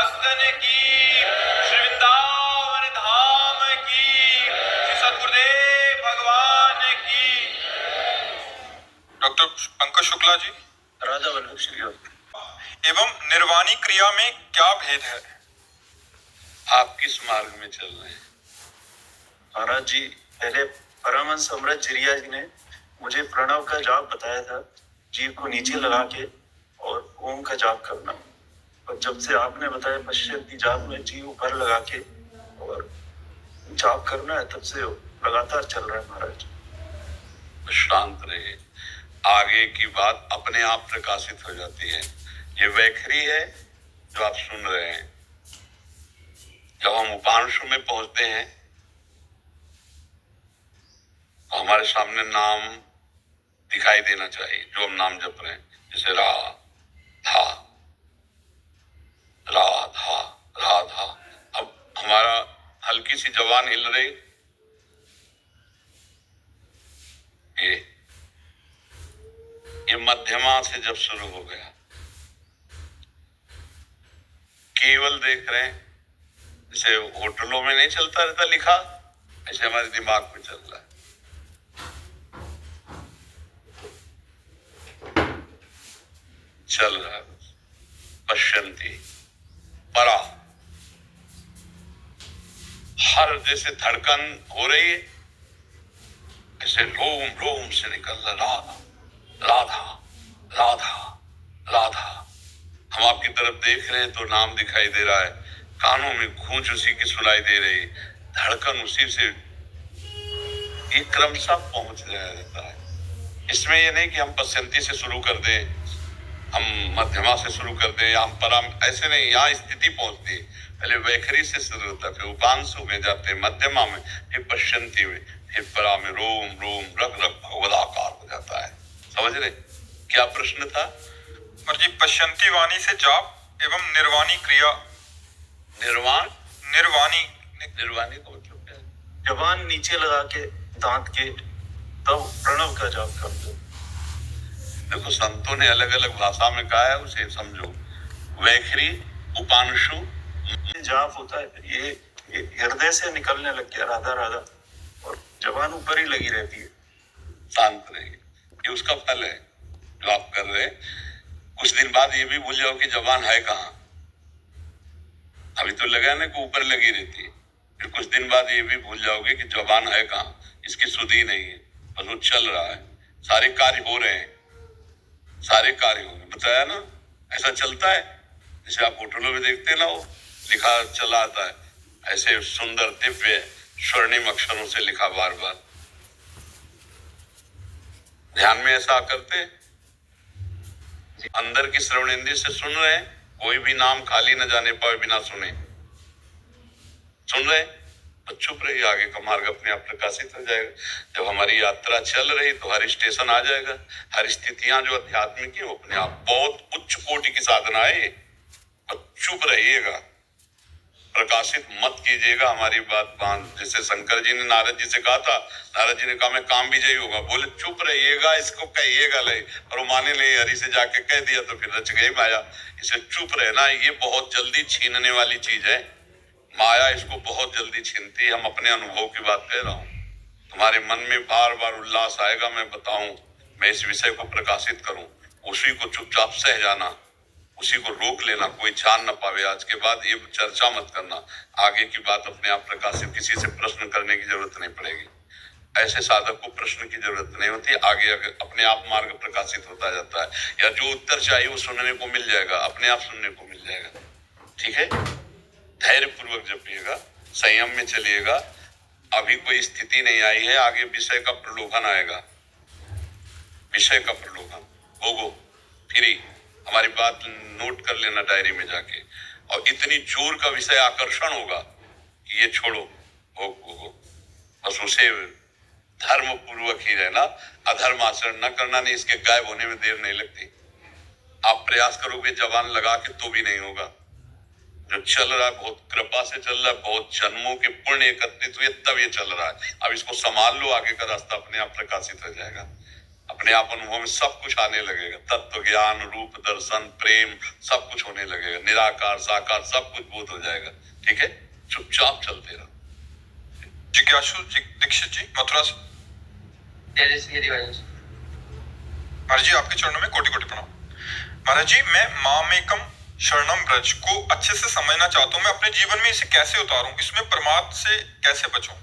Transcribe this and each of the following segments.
भक्तन की, श्री वृंदावन धाम की, श्री सद्गुरुदेव भगवान की। डॉक्टर पंकज शुक्ला जी, राधा वल्लभ श्री एवं निर्वाणी क्रिया में क्या भेद है? आप किस मार्ग में चल रहे हैं? महाराज जी, पहले परमहंस अमृत जिरिया जी ने मुझे प्रणव का जाप बताया था, जीव को नीचे लगा के और ओम का जाप करना। और जब से आपने बताया पश्यंती जाप में जीव ऊपर लगा के और जाप करना है, तब से लगातार चल रहा है महाराज। शांत रहिए, आगे की बात अपने आप प्रकाशित हो जाती है। ये वैखरी है जो आप सुन रहे हैं। जब हम उपांशु में पहुंचते हैं तो हमारे सामने नाम दिखाई देना चाहिए, जो हम नाम जप रहे हैं, जैसे राधा राधा राधा। अब हमारा हल्की सी जबान हिल रही, ये मध्यमा से जब शुरू हो गया, केवल देख रहे हैं, जैसे होटलों में नहीं चलता रहता लिखा, ऐसे हमारे दिमाग में चल रहा है। चल रहा है पश्यंती परा। हर जैसे धड़कन हो रही है, ऐसे रोम रोम से निकल रहा राधा राधा राधा राधा। हम आपकी तरफ देख रहे हैं तो नाम दिखाई दे रहा है, कानों में गूंज उसी की सुनाई दे रही, धड़कन उसी से एक क्रमशः पहुंच जाता है। इसमें यह नहीं कि हम पश्यंती से शुरू कर दें, हम मध्यमा से शुरू कर दें, या हम पराम, ऐसे नहीं। यहाँ स्थिति पहुंचती है, पहले वैखरी से शुरू होता है, फिर उपांशु में जाते हैं, मध्यमा में, फिर पश्यंती में, फिर परा में रोम रोम रग रग भगवदाकार हो जाता है। समझ रहे? क्या प्रश्न था? और जी, पश्यंती वाणी से जाप एवं निर्वाणी क्रिया। निर्वाण निर्वाणी निर्वाणी का मतलब क्या है? जबान नीचे लगा के दांत के तब प्रणव का जाप कर दो। देखो, संतों ने अलग अलग भाषा में कहा है, उसे समझो। वैखरी उपांशु जाप होता है, ये हृदय से निकलने लग गया राधा राधा, और जबान ऊपर ही लगी रहती है। शांत रहिए, ये उसका फल है जो आप कर रहे हैं। कुछ दिन बाद ये भी भूल जाओ कि जबान है कहाँ। अभी तो लगाने को ऊपर लगी रहती है, फिर कुछ दिन बाद ये भी भूल जाओगे कि जबान है कहाँ, इसकी सुधि नहीं है, बस वो चल रहा है। सारे कार्य हो रहे हैं, सारे कार्य होंगे। बताया ना, ऐसा चलता है। जैसे आप होटलों में देखते हैं ना, वो लिखा चला आता है, ऐसे सुंदर दिव्य स्वर्णिम अक्षरों से लिखा बार बार। ध्यान में ऐसा करते हैं, अंदर की श्रवणेंद्रिय से सुन रहे हैं, कोई भी नाम खाली न जाने पाए बिना सुने। सुन रहे तो चुप रहिए, आगे का मार्ग अपने आप प्रकाशित हो जाएगा। जब हमारी यात्रा चल रही तो हर स्टेशन आ जाएगा, हर स्थितियां जो आध्यात्मिक है वो अपने आप, बहुत उच्च कोटि की साधना है। चुप रहिएगा, प्रकाशित मत कीजिएगा हमारी बात बांध। जैसे शंकर जी ने नारद जी से कहा था, नारद जी ने कहा मैं काम विजयी होगा, बोले चुप रहिएगा, इसको कहिएगा नहीं, और वो माने नहीं, हरि से जाके कह दिया तो फिर रच गई माया। इसे चुप रहना, ये बहुत जल्दी छीनने वाली चीज है। माया इसको बहुत जल्दी छीनती है। हम अपने अनुभव की बात कह रहा हूँ। तुम्हारे मन में बार बार उल्लास आएगा, मैं बताऊं, मैं इस विषय को प्रकाशित करूं, उसी को चुपचाप सह जाना, उसी को रोक लेना, कोई जान न पावे। आज के बाद ये चर्चा मत करना, आगे की बात अपने आप प्रकाशित, किसी से प्रश्न करने की जरूरत नहीं पड़ेगी। ऐसे साधक को प्रश्न की जरूरत नहीं होती, आगे अपने आप मार्ग प्रकाशित होता जाता है, या जो उत्तर चाहिए वो सुनने को मिल जाएगा, अपने आप सुनने को मिल जाएगा। ठीक है, धैर्य पूर्वक जपिएगा, संयम में चलिएगा। अभी कोई स्थिति नहीं आई है, आगे विषय का प्रलोभन आएगा, विषय का प्रलोभन। भोगो फ्री, हमारी बात नोट कर लेना डायरी में जाके। और इतनी जोर का विषय आकर्षण होगा कि ये छोड़ो, भोग भोगो, बस उसे धर्म पूर्वक ही रहना, अधर्म आचरण न करना। नहीं, इसके गायब होने में देर नहीं लगती। आप प्रयास करोगे जबान लगा के तो भी नहीं होगा। जो चल रहा है बहुत कृपा से चल रहा है, बहुत जन्मों के पुण्य एकत्रित हुए तब ये चल रहा है। अब इसको संभाल लो, आगे का रास्ता अपने आप प्रकाशित हो जाएगा। अपने आप अनुभव में सब कुछ आने लगेगा। तत्व ज्ञान, रूप दर्शन, प्रेम सब कुछ होने लगेगा। निराकार साकार सब कुछ बोध हो जाएगा। ठीक है, चुपचाप चलते रहो। जिज्ञासु दीक्षित जी मथुरा से। महाराज जी आपके चरणों में कोटि कोटि प्रणाम। महाराज जी मैं मामेकम शरणम ब्रज को अच्छे से समझना चाहता हूँ। मैं अपने जीवन में इसे कैसे उतारूं, इसमें प्रमाद से कैसे बचूं?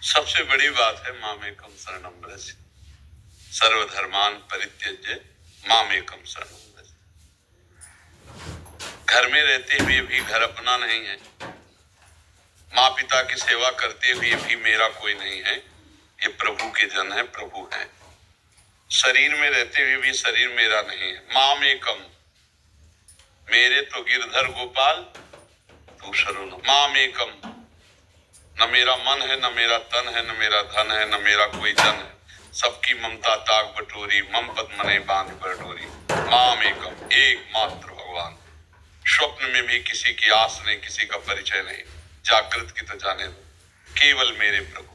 सबसे बड़ी बात है मामेकम शरणम ब्रज, सर्वधर्मान परित्यज्य मामेकम शरणम ब्रज। घर में रहते हुए भी घर अपना नहीं है, माँ पिता की सेवा करते हुए भी मेरा कोई नहीं है, ये प्रभु के जन है, प्रभु है। शरीर में रहते हुए भी शरीर मेरा नहीं है। मामेकम, मेरे तो गिरधर गोपाल दूसरों न। मामेकम, न मेरा मन है, न मेरा तन है, न मेरा धन है, न मेरा कोई जन है। सबकी ममता ताक बटोरी, मम पद मने बांध पर डोरी। मामेकम, एकमात्र भगवान। स्वप्न में भी किसी की आस नहीं, किसी का परिचय नहीं, जागृत की तो जाने दो। केवल मेरे प्रभु,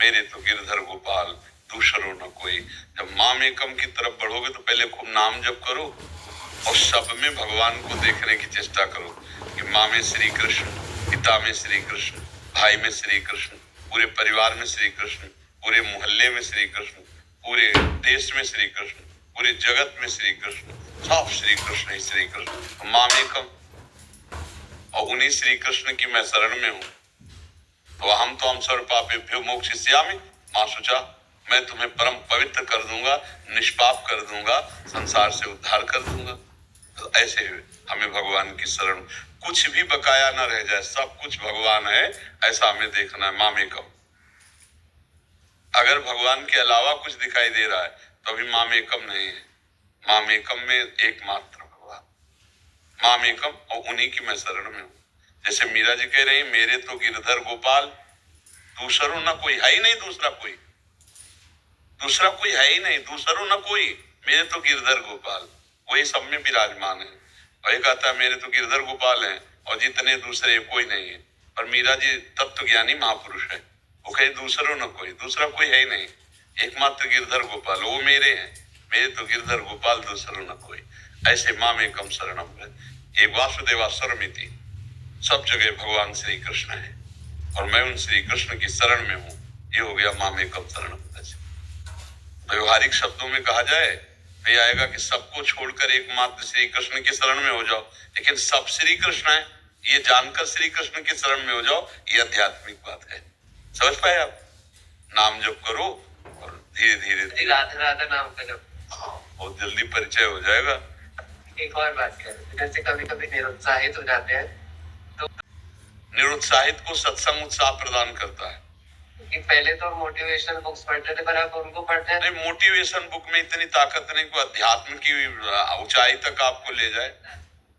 मेरे तो गिरधर गोपाल दूसरों न कोई। जब मामेकम की तरफ बढ़ोगे तो पहले खूब नाम जप करो और सब में भगवान को देखने की चेष्टा करो कि माँ में श्री कृष्ण, पिता में श्री कृष्ण, भाई में श्री कृष्ण, पूरे परिवार में श्री कृष्ण, पूरे मोहल्ले में श्री कृष्ण, पूरे देश में श्री कृष्ण, पूरे जगत में श्री कृष्ण, सब श्री कृष्ण ही श्री कृष्ण। मामेकम, और उन्हीं श्री कृष्ण की मैं शरण में हूँ। तो हम तो हम सर्व पापेभ्यो मोक्षयिष्यामि मां शुचा, मैं तुम्हें परम पवित्र कर दूंगा, निष्पाप कर दूंगा, संसार से उद्धार कर दूंगा। तो ऐसे हमें भगवान की शरण, कुछ भी बकाया ना रह जाए, सब कुछ भगवान है ऐसा हमें देखना है। मामेकम, अगर भगवान के अलावा कुछ दिखाई दे रहा है तो अभी मामेकम नहीं है। मामेकम में एकमात्र भगवान, मामेकम, और उन्हीं की मैं शरण में हूँ। जैसे मीरा जी कह रही, मेरे तो गिरधर गोपाल दूसरों न कोई, है ही नहीं दूसरा कोई, दूसरा कोई है ही नहीं, दूसरों न कोई, मेरे तो गिरधर गोपाल, वही सब में विराजमान है। वही कहता है मेरे तो गिरधर गोपाल हैं और जितने दूसरे कोई नहीं है। पर मीरा जी तत्व ज्ञानी महापुरुष है, वो कहे दूसरों न कोई, दूसरा कोई है ही नहीं, एकमात्र गिरधर गोपाल, वो मेरे हैं, मेरे तो गिरधर गोपाल दूसरों न कोई। ऐसे मामेकम शरणम है। एक वासुदेवा सर्वमिति, सब जगह भगवान श्री कृष्ण है और मैं उन श्री कृष्ण की शरण में हूँ। ये हो गया मामेकम शरणम। व्यवहारिक शब्दों में कहा जाए तो ये आएगा कि सबको छोड़कर एकमात्र श्री कृष्ण की शरण में हो जाओ। लेकिन सब श्री कृष्ण है ये जानकर श्री कृष्ण की शरण में हो जाओ, ये आध्यात्मिक बात है। समझ पाए आप? नाम जप करो और धीरे धीरे राधा राधा नाम करो, बहुत जल्दी परिचय हो जाएगा। एक और बात करें, जैसे कभी कभी निरुत्साहित हो जाते हैं तो निरुत्साहित को सत्संग उत्साह प्रदान करता है। कि पहले तो मोटिवेशनल बुक्स पढ़ते थे, पर आप उनको पढ़ते हैं नहीं, मोटिवेशन बुक में इतनी ताकत नहीं को अध्यात्म की ऊंचाई तक आपको ले जाए।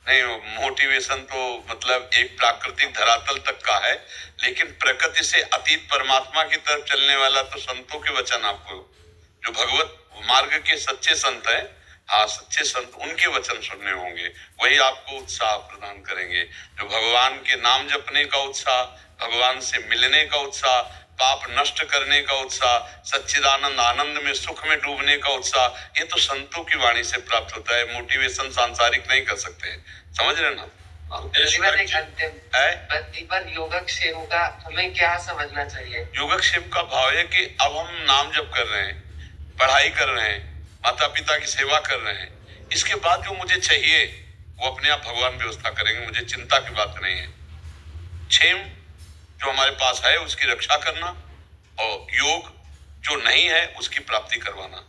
नहीं, मोटिवेशन तो मतलब एक प्राकृतिक धरातल तक का है, लेकिन प्रकृति से अतीत परमात्मा की तरफ चलने वाला तो संतों के वचन, आपको जो भगवत मार्ग के सच्चे संत हैं, हाँ सच्चे संत, उनके वचन सुनने होंगे, वही आपको उत्साह प्रदान करेंगे। जो भगवान के नाम जपने का उत्साह, भगवान से मिलने का उत्साह, पाप नष्ट करने का उत्साह, सच्चिदानंद आनंद में सुख में डूबने का उत्साह, ये तो संतों की वाणी से प्राप्त होता है। मोटिवेशन सांसारिक नहीं कर सकते, समझ रहे ना? जीवन एक अंतिम योगक्षेम का हमें क्या समझना चाहिए? योगक्षेम का भाव है कि अब हम नाम जप कर रहे हैं, पढ़ाई कर रहे हैं, माता पिता की सेवा कर रहे हैं, इसके बाद जो मुझे चाहिए वो अपने आप भगवान व्यवस्था करेंगे, मुझे चिंता की बात नहीं है। क्षेम जो हमारे पास है उसकी रक्षा करना, और योग जो नहीं है उसकी प्राप्ति करवाना।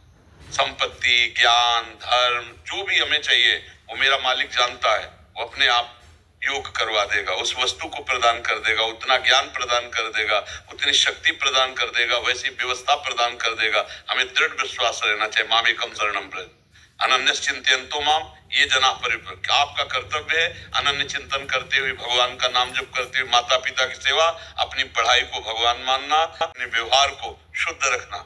संपत्ति, ज्ञान, धर्म जो भी हमें चाहिए वो मेरा मालिक जानता है, वो अपने आप योग करवा देगा, उस वस्तु को प्रदान कर देगा, उतना ज्ञान प्रदान कर देगा, उतनी शक्ति प्रदान कर देगा, वैसी व्यवस्था प्रदान कर देगा। हमें दृढ़ विश्वास रहना चाहिए। मामेकम शरणम ब्रज अनन्य चिंतयन्तो माम ये जना परिपक्व। आपका कर्तव्य है अनन्य चिंतन करते हुए, भगवान का नाम जप करते हुए, माता पिता की सेवा, अपनी पढ़ाई को भगवान मानना, अपने व्यवहार को शुद्ध रखना,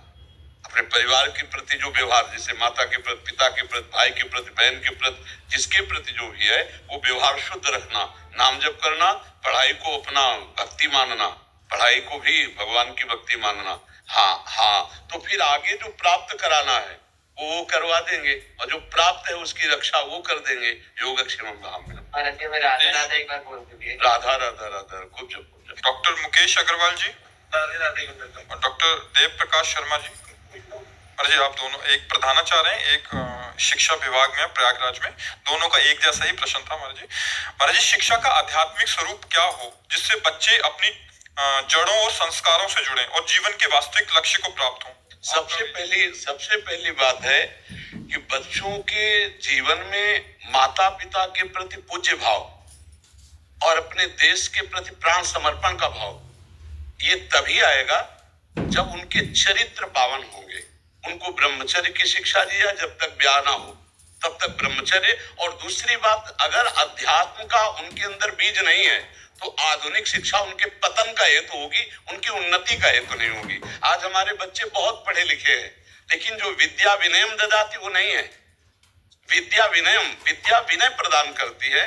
अपने परिवार के प्रति जो व्यवहार, जैसे माता के प्रति, पिता के प्रति, भाई के प्रति, बहन के प्रति, जिसके प्रति जो भी है वो व्यवहार शुद्ध रखना, नाम जप करना, पढ़ाई को अपना भक्ति मानना, पढ़ाई को भी भगवान की भक्ति मानना, हाँ हाँ, तो फिर आगे जो प्राप्त कराना है वो करवा देंगे, और जो प्राप्त है उसकी रक्षा वो कर देंगे। योगक्षेमम भावना। महाराज जी हमें राधा राधा एक बार बोल दीजिए। राधा राधा राधा खूब जब डॉक्टर मुकेश अग्रवाल जी, राधे राधे। और डॉक्टर देव प्रकाश शर्मा जी। महाराज जी आप दोनों, एक प्रधानाचार्य हैं, एक शिक्षा विभाग में है प्रयागराज में, दोनों का एक जैसा ही प्रश्न था महाराज जी। महाराज जी, शिक्षा का आध्यात्मिक स्वरूप क्या हो जिससे बच्चे अपनी जड़ों और संस्कारों से जुड़े और जीवन के वास्तविक लक्ष्य को प्राप्त हो? सबसे पहली बात है कि बच्चों के जीवन में माता पिता के प्रति पूज्य भाव और अपने देश के प्रति प्राण समर्पण का भाव, ये तभी आएगा जब उनके चरित्र पावन होंगे। उनको ब्रह्मचर्य की शिक्षा दी जाए, जब तक ब्याह ना हो तब तक ब्रह्मचर्य। और दूसरी बात, अगर अध्यात्म का उनके अंदर बीज नहीं है तो आधुनिक शिक्षा उनके पतन का हेतु होगी, उनकी उन्नति का हेतु नहीं होगी। आज हमारे बच्चे बहुत पढ़े लिखे हैं, लेकिन जो विद्या विनयम ददाती वो नहीं है। विद्या विनय प्रदान करती है।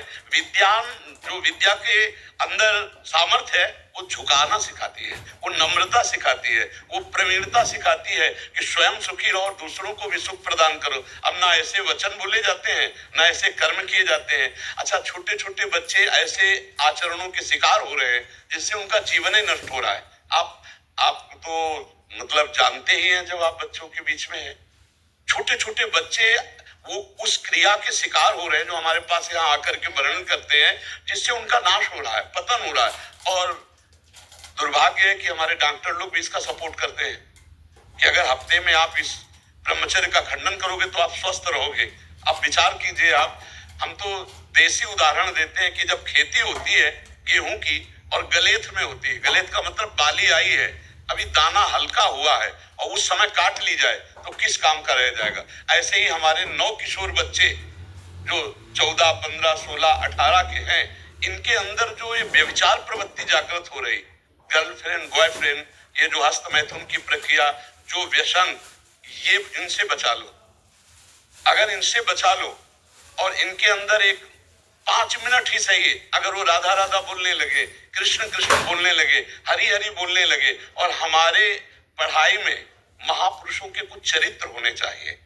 जो विद्या के अंदर सामर्थ्य है वो झुकाना सिखाती है, वो नम्रता सिखाती है, वो प्रवीणता सिखाती है कि स्वयं सुखी रहो और दूसरों को भी सुख प्रदान करो। अब ना ऐसे वचन बोले जाते हैं, ना ऐसे कर्म किए जाते हैं। अच्छा, छोटे छोटे बच्चे ऐसे आचरणों के शिकार हो रहे हैं जिससे उनका जीवन ही नष्ट हो रहा है। आप तो मतलब जानते ही हैं, जब आप बच्चों के बीच में हैं, छोटे छोटे बच्चे वो उस क्रिया के शिकार हो रहे हैं जो हमारे पास यहाँ आकर के वर्णन करते हैं, जिससे उनका नाश हो रहा है, पतन हो रहा है। और दुर्भाग्य है कि हमारे डॉक्टर लोग भी इसका सपोर्ट करते हैं कि अगर हफ्ते में आप इस ब्रह्मचर्य का खंडन करोगे तो आप स्वस्थ रहोगे। आप विचार कीजिए, हम तो देसी उदाहरण देते हैं कि जब खेती होती है गेहूं की और गलेथ में होती है, गलेथ का मतलब बाली आई है, अभी दाना हल्का हुआ है और उस समय काट ली जाए तो किस काम का रह जाएगा। ऐसे ही हमारे 9 किशोर बच्चे जो 14, 15, 16, 18 के हैं, इनके अंदर जो ये व्यभिचार प्रवृत्ति जागृत हो रही, गर्लफ्रेंड बॉयफ्रेंड, ये जो हस्त मैथुन की प्रक्रिया, जो व्यसन, ये इनसे बचा लो। अगर इनसे बचा लो और इनके अंदर एक 5 मिनट ही सही, अगर वो राधा राधा बोलने लगे, कृष्ण कृष्ण बोलने लगे, हरि हरि बोलने लगे, और हमारे पढ़ाई में महापुरुषों के कुछ चरित्र होने चाहिए,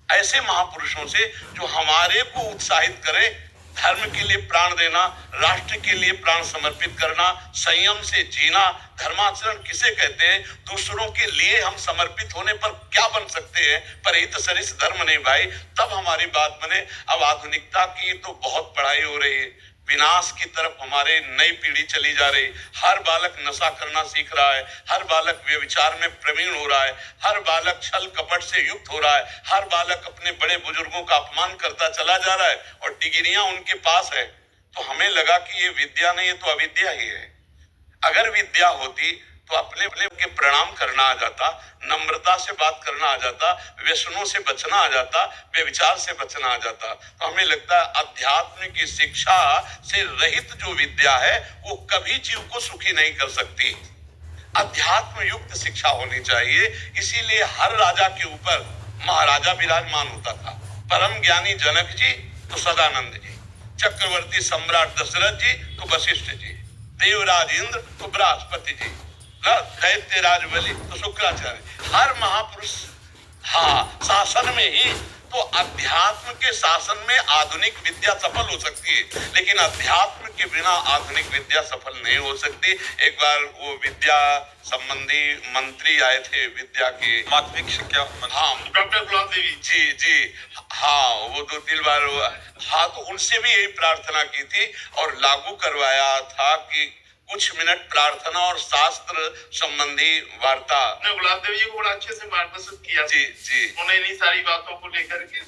ऐसे महापुरुषों से जो हमारे को उत्साहित करे, धर्म के लिए प्राण देना, राष्ट्र के लिए प्राण समर्पित करना, संयम से जीना। धर्माचरण किसे कहते हैं? दूसरों के लिए हम समर्पित होने पर क्या बन सकते हैं? परहित सरिस धर्म नहीं भाई, तब हमारी बात बने। अब आधुनिकता की तो बहुत पढ़ाई हो रही है, विनाश की तरफ हमारे नई पीढ़ी चली जा रही। हर बालक नशा करना सीख रहा है, हर बालक व्यभिचार में प्रवीण हो रहा है, हर बालक छल कपट से युक्त हो रहा है, हर बालक अपने बड़े बुजुर्गों का अपमान करता चला जा रहा है और डिग्रियां उनके पास है। तो हमें लगा कि ये विद्या नहीं है तो अविद्या ही है। अगर विद्या होती तो अपने के प्रणाम करना आ जाता, नम्रता से बात करना आ जाता, व्यसनों से बचना आ जाता, व्यभिचार से बचना आ जाता। तो हमें लगता है अध्यात्म की शिक्षा से रहित जो विद्या है वो कभी जीव को सुखी नहीं कर सकती। अध्यात्म युक्त शिक्षा होनी चाहिए। इसीलिए हर राजा के ऊपर महाराजा विराजमान होता था। परम ज्ञानी जनक जी तो सदानंद जी, चक्रवर्ती सम्राट दशरथ जी तो वशिष्ठ जी, देवराज इंद्र तो बृहस्पति जी, दैत्य राज बलि तो शुक्राचार्य। हर महापुरुष शासन में ही तो अध्यात्म के शासन में आधुनिक विद्या सफल हो सकती है, लेकिन अध्यात्म के बिना आधुनिक विद्या सफल नहीं हो सकती। एक बार वो विद्या संबंधी मंत्री आए थे, विद्या के माध्यमिक शिक्षा, डॉक्टर गुलाम देवी जी, वो 2-3 बार हुआ। तो उनसे भी यही प्रार्थना की थी और लागू करवाया था कि कुछ मिनट प्रार्थना और शास्त्र संबंधी वार्ता। गुलाब देव जी को बड़ा अच्छे से मार्गदर्शित किया जी, उन्हें इन्हीं सारी बातों को लेकर के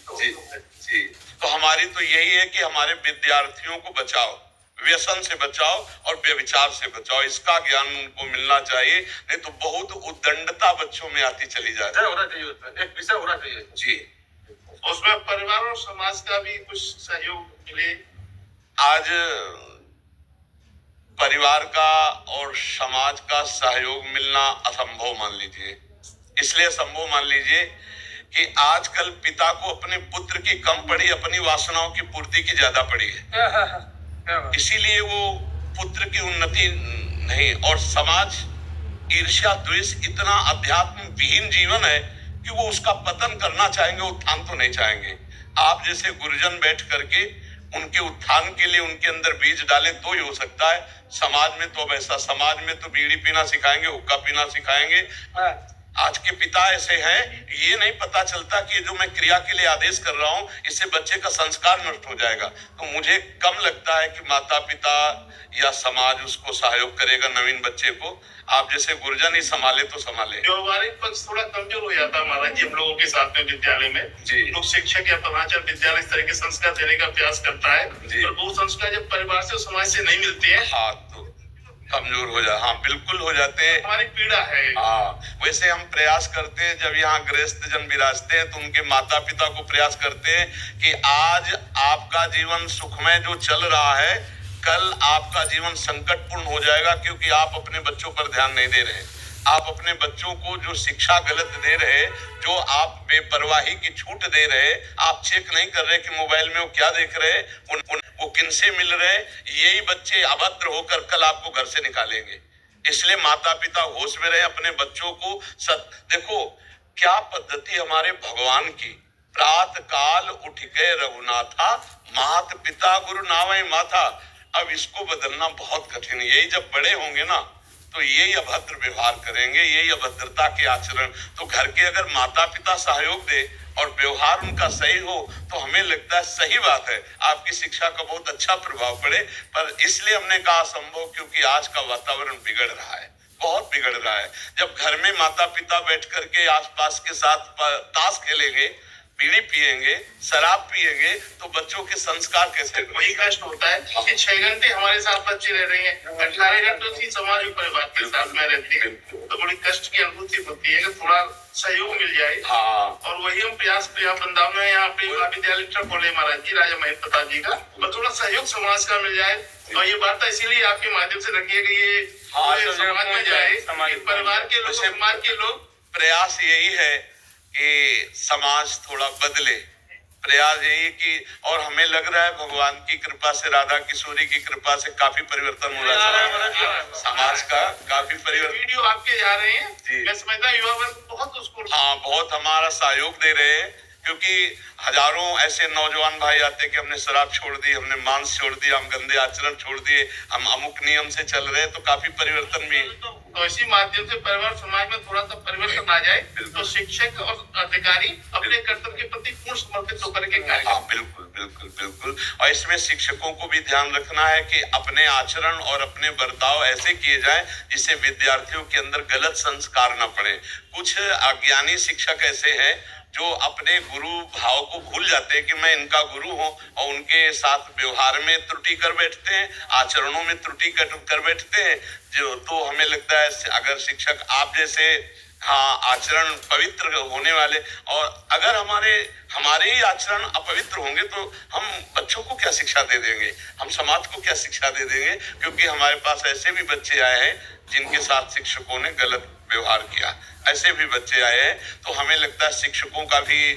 जी। तो हमारी तो यही है कि हमारे विद्यार्थियों को बचाओ, व्यसन से बचाओ और व्यभिचार से बचाओ, इसका ज्ञान उनको मिलना चाहिए। नहीं तो बहुत उद्दंडता बच्चों में आती चली जाए। एक विषय होना चाहिए जी, उसमें परिवार और समाज का भी कुछ सहयोग मिले। आज परिवार का और समाज का सहयोग मिलना असंभव मान लीजिए। इसलिए असंभव मान लीजिए कि आजकल पिता को अपने पुत्र की कम पड़ी, अपनी वासनाओं की पूर्ति की ज्यादा पड़ी है। इसीलिए वो पुत्र की उन्नति नहीं, और समाज ईर्ष्या द्वेष इतना अध्यात्म विहीन जीवन है कि वो उसका पतन करना चाहेंगे, उत्थान तो नहीं चाहेंगे। आप जैसे गुरुजन बैठ करके उनके उत्थान के लिए उनके अंदर बीज डालें तो ही हो सकता है। समाज में तो वैसा, समाज में तो बीड़ी पीना सिखाएंगे, हुक्का पीना सिखाएंगे। आज के पिता ऐसे हैं, ये नहीं पता चलता कि जो मैं क्रिया के लिए आदेश कर रहा हूं इससे बच्चे का संस्कार नष्ट हो जाएगा। तो मुझे कम लगता है कि माता पिता या समाज उसको सहयोग करेगा नवीन बच्चे को। आप जैसे गुरुजन ही संभाले तो संभाले। व्यवहारिक पक्ष थोड़ा कमजोर हो जाता है महाराज जी हम लोगों के साथ में विद्यालय में। जी। लोग शिक्षक या प्रधानाचार्य विद्यालय इस तरह के संस्कार देने का प्रयास करता है, जी। और वो संस्कार जब परिवार से और समाज से नहीं मिलते हैं, हाँ तो कमजोर हो जाए। हाँ बिल्कुल हो जाते हैं। हमारी पीड़ा है। हाँ, वैसे हम प्रयास करते हैं जब यहाँ गृहस्थ जन विराजते हैं तो उनके माता पिता को प्रयास करते हैं कि आज आपका जीवन सुखमय जो चल रहा है, कल आपका जीवन संकटपूर्ण हो जाएगा, क्योंकि आप अपने बच्चों पर ध्यान नहीं दे रहे। आप अपने बच्चों को जो शिक्षा गलत दे रहे, जो आप बेपरवाही की छूट दे रहे, आप चेक नहीं कर रहे कि मोबाइल में वो क्या देख रहे, वो किनसे मिल रहे, यही बच्चे अभद्र होकर कल आपको घर से निकालेंगे। इसलिए माता पिता होश में रहे, अपने बच्चों को देखो क्या पद्धति हमारे भगवान की, प्रात काल उठ के रघुनाथा, मात पिता गुरु नावै माथा। अब इसको बदलना बहुत कठिन है। यही जब बड़े होंगे ना तो यही अभद्र व्यवहार करेंगे, यही अभद्रता के आचरण। तो घर के अगर माता पिता सहयोग दे और व्यवहार उनका सही हो तो हमें लगता है सही बात है, आपकी शिक्षा का बहुत अच्छा प्रभाव पड़े। पर इसलिए हमने कहा संभव, क्योंकि आज का वातावरण बिगड़ रहा है, बहुत बिगड़ रहा है। जब घर में माता पिता बैठ करके आसपास के साथ ताश खेलेंगे, बीड़ी पिएंगे, शराब पिएंगे, तो बच्चों के संस्कार कैसे? वही कष्ट होता है कि 6 घंटे हमारे साथ बच्चे रह रहे हैं, 18 घंटे उसी समाज और परिवार के साथ में रहते हैं, तो बड़ी कष्ट की अनुभूति होती है कि थोड़ा सहयोग मिल जाए। हाँ। और वही हम प्रयास वृंदावन में यहाँ पे विद्यालय बोले महाराज जी, राजा महेंद्र प्रताप जी का, और थोड़ा सहयोग समाज का मिल जाए। और ये वार्ता इसीलिए आपके माध्यम से रखी है कि ये समाज में जाए, परिवार के लोग, समाज के लोग। प्रयास यही है कि समाज थोड़ा बदले, प्रयास यही कि, और हमें लग रहा है भगवान की कृपा से, राधा किशोरी की कृपा से काफी परिवर्तन हो रहा है समाज का, काफी परिवर्तन। वीडियो आपके जा रहे हैं, मैं समझता हूँ युवा वर्ग बहुत उसको, हाँ बहुत हमारा सहयोग दे रहे हैं, क्योंकि हजारों ऐसे नौजवान भाई आते कि हमने शराब छोड़ दी, हमने मांस छोड़ दिया, हम गंदे आचरण छोड़ दिए, हम अमुक नियम से चल रहे हैं, तो काफी परिवर्तन भी। तो इसी माध्यम से परिवार समाज में थोड़ा सा परिवर्तन आ जाए तो शिक्षक और अधिकारी अपने कर्तव्य के प्रति पूर्ण समर्पित होकर के कार्य। हाँ बिल्कुल बिल्कुल बिल्कुल। और इसमें शिक्षकों को भी ध्यान रखना है कि अपने आचरण और अपने बर्ताव ऐसे किए जाएं जिससे विद्यार्थियों के अंदर गलत संस्कार न पड़े। कुछ अज्ञानी शिक्षक ऐसे हैं जो अपने गुरु भाव को भूल जाते हैं कि मैं इनका गुरु हूं, और उनके साथ व्यवहार में त्रुटि कर बैठते हैं, आचरणों में त्रुटि कर बैठते हैं। जो तो हमें लगता है अगर शिक्षक आप जैसे आचरण पवित्र होने वाले, और अगर हमारे ही आचरण अपवित्र होंगे तो हम बच्चों को क्या शिक्षा दे देंगे, हम समाज को क्या शिक्षा दे देंगे? क्योंकि हमारे पास ऐसे भी बच्चे आए हैं जिनके साथ शिक्षकों ने गलत व्यवहार किया, ऐसे भी बच्चे आए हैं। तो हमें लगता है शिक्षकों का भी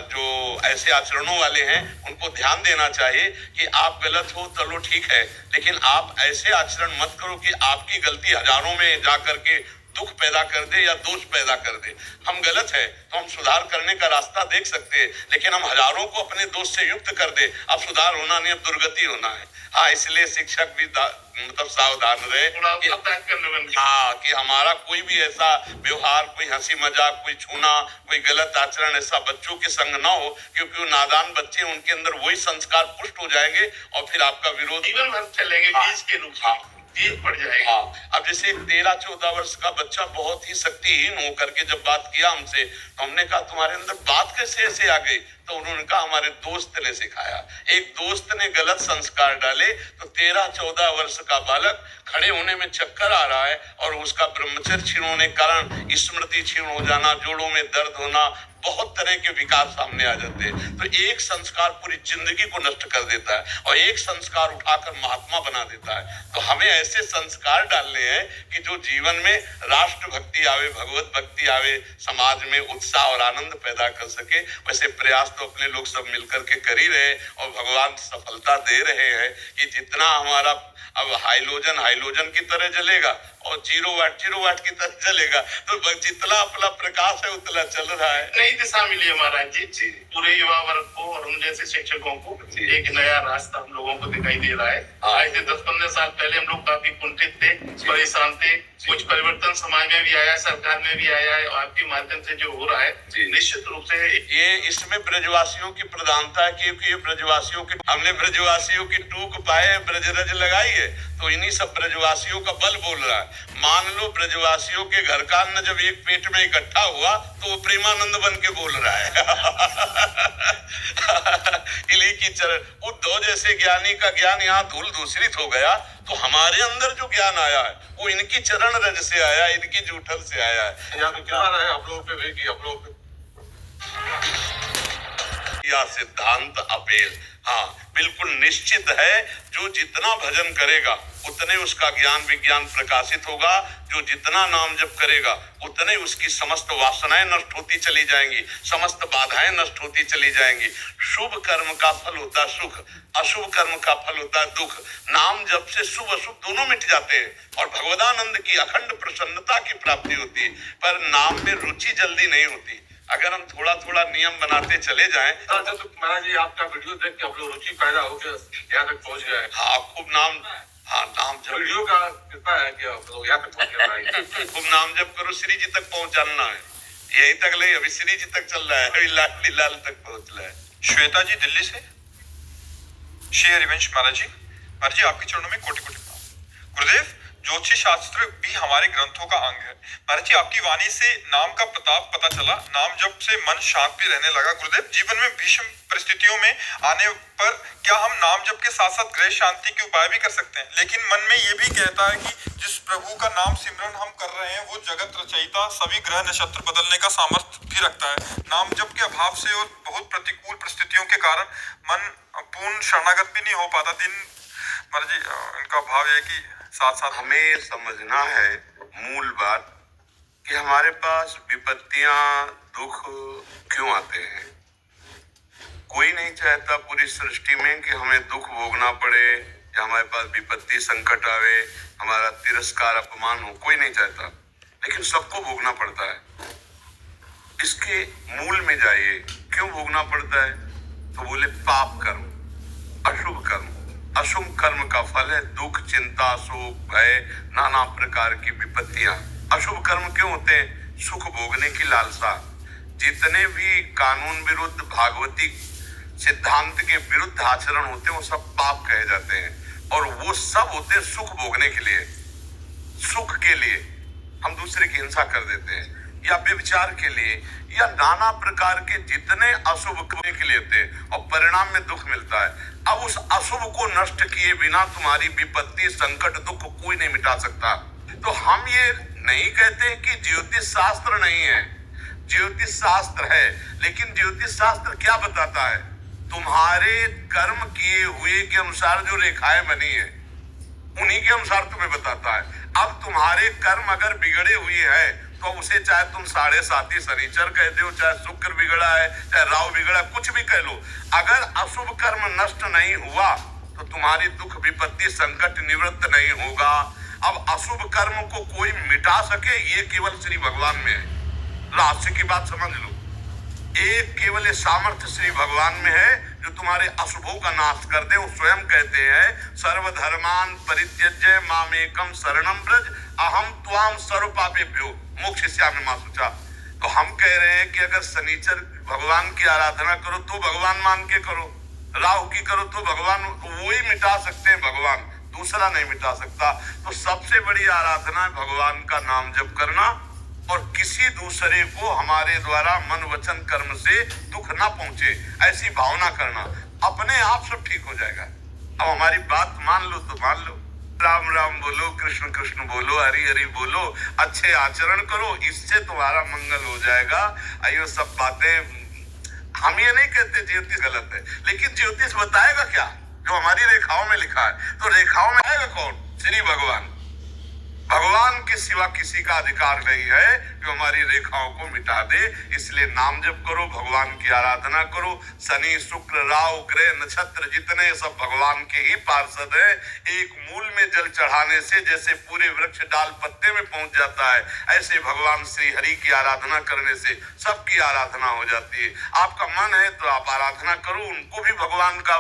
जो ऐसे आचरणों वाले हैं उनको ध्यान देना चाहिए कि आप गलत हो चलो ठीक है, लेकिन आप ऐसे आचरण मत करो कि आपकी गलती हजारों में जा करके दुख पैदा कर दे या दोष पैदा कर दे। हम गलत है तो हम सुधार करने का रास्ता देख सकते हैं, लेकिन हम हजारों को अपने दोष से युक्त कर दे, अब सुधार होना नहीं, अब दुर्गति होना है। हाँ, इसलिए शिक्षक भी मतलब सावधान रहे कि हमारा कोई भी ऐसा व्यवहार, कोई हंसी मजाक, कोई छूना, कोई गलत आचरण ऐसा बच्चों के संग ना हो, क्योंकि वो नादान बच्चे, उनके अंदर वही संस्कार पुष्ट हो जाएंगे और फिर आपका विरोध जीवन भर चलेंगे, बीज के रूप में पड़ जाएगा। हाँ, अब जैसे 13-14 वर्ष का बच्चा बहुत ही शक्तिहीन होकर के जब बात किया हमसे, तो हमने कहा तुम्हारे अंदर बात कैसे ऐसे आ गई? तो उन्होंने कहा हमारे दोस्त ने सिखाया। एक दोस्त ने गलत संस्कार डाले तो 13-14 वर्ष का बालक खड़े होने में चक्कर आ रहा है, और उसका ब्रह्मचर्य क्षीण होने के कारण स्मृति क्षीण हो जाना, जोड़ों में दर्द होना, बहुत तरह के विकार सामने आ जाते हैं। तो एक संस्कार पूरी जिंदगी को नष्ट कर देता है और एक संस्कार उठाकर महात्मा बना देता है। तो हमें ऐसे संस्कार डालने हैं कि जो जीवन में राष्ट्र भक्ति आवे, भगवत भक्ति आवे, समाज में उत्साह और आनंद पैदा कर सके। वैसे प्रयास तो अपने लोग सब मिलकर के कर ही रहे, और भगवान सफलता दे रहे हैं कि जितना हमारा अब हाइलोजन की तरह जलेगा और 0 वाट की तरह चलेगा। तो जितना अपना प्रकाश है उतना चल रहा है। नई दिशा मिली है महाराज जी जी। पूरे युवा वर्ग को और हम जैसे शिक्षकों को जी। एक नया रास्ता हम लोगों को दिखाई दे रहा है। हाँ। आज से 10-15 साल पहले हम लोग काफी कुंठित थे, परेशान थे। कुछ परिवर्तन समाज में भी आया, सरकार में भी आया है, और आपके माध्यम से जो हो रहा है जी। निश्चित रूप से ये इसमें ब्रजवासियों की प्रधानता है, क्योंकि ये ब्रजवासियों की, हमने ब्रजवासियों की टूक पाए ब्रजरज लगाई है, तो इन्हीं सब ब्रजवासियों का बल बोल रहा है। मान लो ब्रजवासियों के घर का अन्न जब एक पेट में इकट्ठा हुआ तो वो प्रेमानंद बन के बोल रहा है। इन्हीं की चरण उद्धव जैसे ज्ञानी का ज्ञान यहाँ धूल दूसरित हो गया, तो हमारे अंदर जो ज्ञान आया है वो इनकी चरण रज से आया, इनकी जूठन से आया है। यहाँ तो क्या रहा है आप लोगों पे भी कि आप लोगों पे या सिद्धांत अपेल, हाँ बिल्कुल निश्चित है। जो जितना भजन करेगा उतने उसका ज्ञान विज्ञान प्रकाशित होगा। जो जितना नाम जप करेगा उतने उसकी समस्त वासनाएं नष्ट होती चली जाएंगी, समस्त बाधाएं नष्ट होती चली जाएंगी। शुभ कर्म का फल होता है सुख, अशुभ कर्म का फल होता है दुख। नाम जप से शुभ अशुभ दोनों मिट जाते हैं और भगवदानंद की अखंड प्रसन्नता की प्राप्ति होती है। पर नाम में रुचि जल्दी नहीं होती। अगर हम थोड़ा थोड़ा नियम बनाते चले जाएं तो महाराज जी आपका वीडियो देख के आप लोग रुचि पैदा होकर यहाँ तक पहुँच गए। हाँ खूब नाम, हाँ नाम जप, वीडियो का कृपा है कि आप लोग यहाँ तक पहुँच गए। खूब नाम जप करो, श्री जी तक पहुंचाना है। यही तक नहीं, अभी श्री जी तक चल रहा है, अभी लाल लाल तक पहुंच रहा है। श्वेता जी दिल्ली से, श्री हरिवंश महाराज जी, महाराज जी आपके चरणों में कोटि कोटि प्रणाम। गुरुदेव, ज्योतिष शास्त्र भी हमारे ग्रंथों का अंग है। महाराज जी आपकी वाणी से नाम का प्रताप पता चला, नाम जप से मन शांत भी रहने लगा। गुरुदेव, जीवन में भीषण परिस्थितियों में आने पर क्या हम नाम जप के साथ साथ गृह शांति के उपाय भी कर सकते हैं? लेकिन मन में ये भी कहता है कि जिस प्रभु का नाम सिमरन हम कर रहे हैं वो जगत रचयिता सभी ग्रह नक्षत्र बदलने का सामर्थ्य भी रखता है। नाम जप के अभाव से और बहुत प्रतिकूल परिस्थितियों के कारण मन पूर्ण शरणागत भी नहीं हो पाता। दिन महाराज जी इनका भाव है कि साथ साथ हमें ये समझना है मूल बात कि हमारे पास विपत्तियां दुख क्यों आते हैं। कोई नहीं चाहता पूरी सृष्टि में कि हमें दुख भोगना पड़े या हमारे पास विपत्ति संकट आवे, हमारा तिरस्कार अपमान हो, कोई नहीं चाहता, लेकिन सबको भोगना पड़ता है। इसके मूल में जाइए, क्यों भोगना पड़ता है? तो बोले पाप कर्म, अशुभ कर्म। अशुभ कर्म का फल है दुख, चिंता, शोक, भय, नाना प्रकार की विपत्तियां। अशुभ कर्म क्यों होते हैं? सुख भोगने की लालसा। जितने भी कानून विरुद्ध भागवती सिद्धांत के विरुद्ध आचरण होते हैं वो सब पाप कहे जाते हैं, और वो सब होते हैं सुख भोगने के लिए, सुख के लिए। हम दूसरे की हिंसा कर देते हैं या व्यभिचार के लिए या नाना प्रकार के जितने अशुभ के लिए होते हैं, और परिणाम में दुख मिलता है। अब उस अशुभ को नष्ट किए बिना तुम्हारी विपत्ति संकट दुख कोई नहीं मिटा सकता। तो हम ये नहीं कहते कि ज्योतिष शास्त्र नहीं है, ज्योतिष शास्त्र है, लेकिन ज्योतिष शास्त्र क्या बताता है? तुम्हारे कर्म किए हुए के अनुसार जो रेखाएं बनी है उन्हीं के अनुसार तुम्हें बताता है। अब तुम्हारे कर्म अगर बिगड़े हुए हैं तो उसे चाहे तुम 7.5 शनिचर कह दो, चाहे शुक्र बिगड़ा है, चाहे राहु बिगड़ा, कुछ भी कह लो। अगर अशुभ कर्म नष्ट नहीं हुआ तो तुम्हारी दुख विपत्ति संकट निवृत्त नहीं होगा। अब अशुभ कर्म को कोई मिटा सके ये केवल श्री भगवान में है। रहस्य की बात समझ लो, एक केवल सामर्थ्य श्री भगवान में है जो तुम्हारे अशुभों का नाश कर दे। वो स्वयं कहते हैं सर्वधर्मान परित्यज्य मामेकम शरणम ब्रज अहम त्वाम सर्व पापेभ्यो मोक्षयिष्यामि मा शुचा। तो हम कह रहे हैं कि अगर शनिचर भगवान की आराधना करो तो भगवान मान के करो, राहु की करो तो भगवान, वो ही मिटा सकते हैं भगवान, दूसरा नहीं मिटा सकता। तो सबसे बड़ी आराधना है भगवान का नाम जप करना और किसी दूसरे को हमारे द्वारा मन वचन कर्म से दुख ना पहुंचे ऐसी भावना करना। अपने आप सब ठीक हो जाएगा। अब हमारी बात मान लो तो मान लो, राम राम बोलो, कृष्ण कृष्ण बोलो, हरि हरि बोलो, अच्छे आचरण करो, इससे तुम्हारा मंगल हो जाएगा। आइयो सब बातें हम ये नहीं कहते ज्योतिष गलत है, लेकिन ज्योतिष बताएगा क्या? जो हमारी रेखाओं में लिखा है। तो रेखाओं में आएगा कौन? श्री भगवान। भगवान के सिवा किसी का अधिकार नहीं है कि हमारी रेखाओं को मिटा दे। इसलिए नाम जप करो, भगवान की आराधना करो। शनि, शुक्र, राहु, ग्रह, नक्षत्र जितने सब भगवान के ही पार्षद है। एक मूल में जल चढ़ाने से जैसे पूरे वृक्ष डाल पत्ते में पहुंच जाता है, ऐसे भगवान श्री हरि की आराधना करने से सबकी आराधना हो जाती है। आपका मन है तो आप आराधना करो, उनको भी भगवान का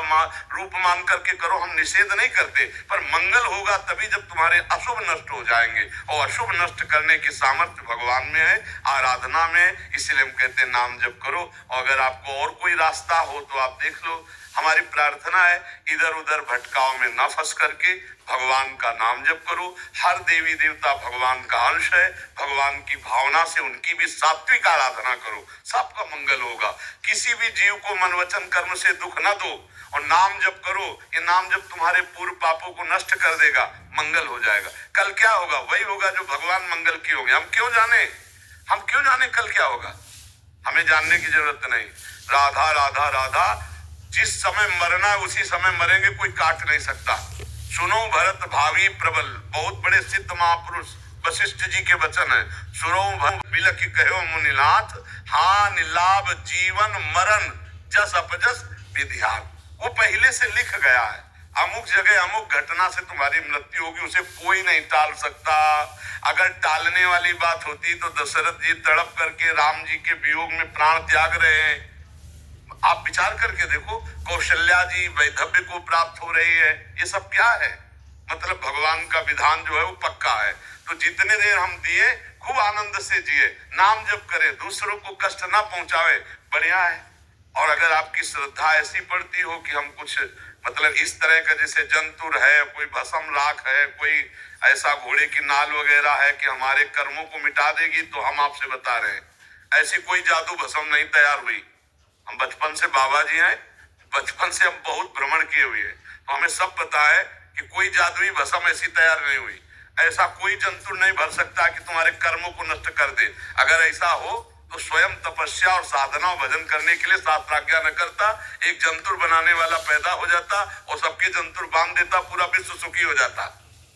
रूप मान करके करो, हम निषेध नहीं करते। पर मंगल होगा तभी जब तुम्हारे अशुभ नष्ट हो जाएंगे, और अशुभ नष्ट करने की सामर्थ्य भगवान में है, आराधना में। इसलिए हम कहते हैं नाम जप करो। और अगर आपको और कोई रास्ता हो तो आप देख लो। हमारी प्रार्थना है इधर उधर भटकाव में न फंस करके भगवान का नाम जप करो। हर देवी देवता भगवान का अंश है, भगवान की भावना से उनकी भी सात्विक आराधना करो, सबका मंगल होगा। किसी भी जीव को मन वचन कर्म से दुख न दो, और नाम जप करो। ये नाम जप तुम्हारे पूर्व पापों को नष्ट कर देगा, मंगल हो जाएगा। कल क्या होगा? वही होगा जो भगवान मंगल की होंगे। हम क्यों जाने कल क्या होगा? हमें जानने की जरूरत नहीं। राधा राधा राधा, जिस समय मरना है उसी समय मरेंगे, कोई काट नहीं सकता। सुनो भरत भावी प्रबल, बहुत बड़े सिद्ध महापुरुष वशिष्ठ जी के वचन है। सुनो बिलख कहो मुनिनाथ, हाँ निलाभ जीवन मरण जस अपजस विधियान। वो पहले से लिख गया है। अमुक जगह अमुक घटना से तुम्हारी मृत्यु होगी, उसे कोई नहीं टाल सकता। अगर टालने वाली बात होती तो दशरथ जी तड़प करके राम जी के वियोग में प्राण त्याग रहे हैं। आप विचार करके देखो, कौशल्या जी वैधव्य को प्राप्त हो रही है। ये सब क्या है? मतलब भगवान का विधान जो है वो पक्का है। तो जितने देर हम दिए खूब आनंद से जिए, नाम जप करें, दूसरों को कष्ट ना पहुंचावे, बढ़िया है। और अगर आपकी श्रद्धा ऐसी पड़ती हो कि हम कुछ मतलब इस तरह का, जैसे जंतुर है, कोई भस्म राख है, कोई ऐसा घोड़े की नाल वगैरह है कि हमारे कर्मों को मिटा देगी, तो हम आपसे बता रहे हैं ऐसी कोई जादू भस्म नहीं तैयार हुई। हम बचपन से बाबा जी हैं, बचपन से हम बहुत भ्रमण किए हुए हैं, तो हमें सब पता है कि कोई जादुई भस्म ऐसी तैयार नहीं हुई। ऐसा कोई जंतु नहीं भर सकता कि तुम्हारे कर्मों को नष्ट कर दे। अगर ऐसा हो तो स्वयं तपस्या और साधना और भजन करने के लिए शास्त्र आज्ञा न करता, एक जंतुर बनाने वाला पैदा हो जाता और सबके जंतुर बांध देता, पूरा विश्व सुखी हो जाता।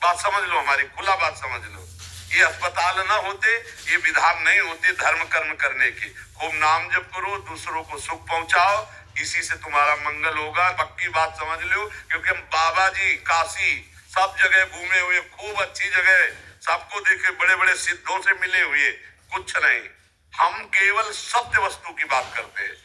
बात समझ लो, हमारी खुला बात समझ लो। ये अस्पताल न होते, ये विधान नहीं होते धर्म कर्म करने की। खूब नाम जप करो, दूसरों को सुख पहुंचाओ, इसी से तुम्हारा मंगल होगा। पक्की बात समझ लो, क्योंकि हम बाबा जी काशी सब जगह घूमे हुए, खूब अच्छी जगह सबको देखे, बड़े बड़े सिद्धों से मिले हुए, कुछ नहीं। हम केवल सत्य वस्तु की बात करते हैं।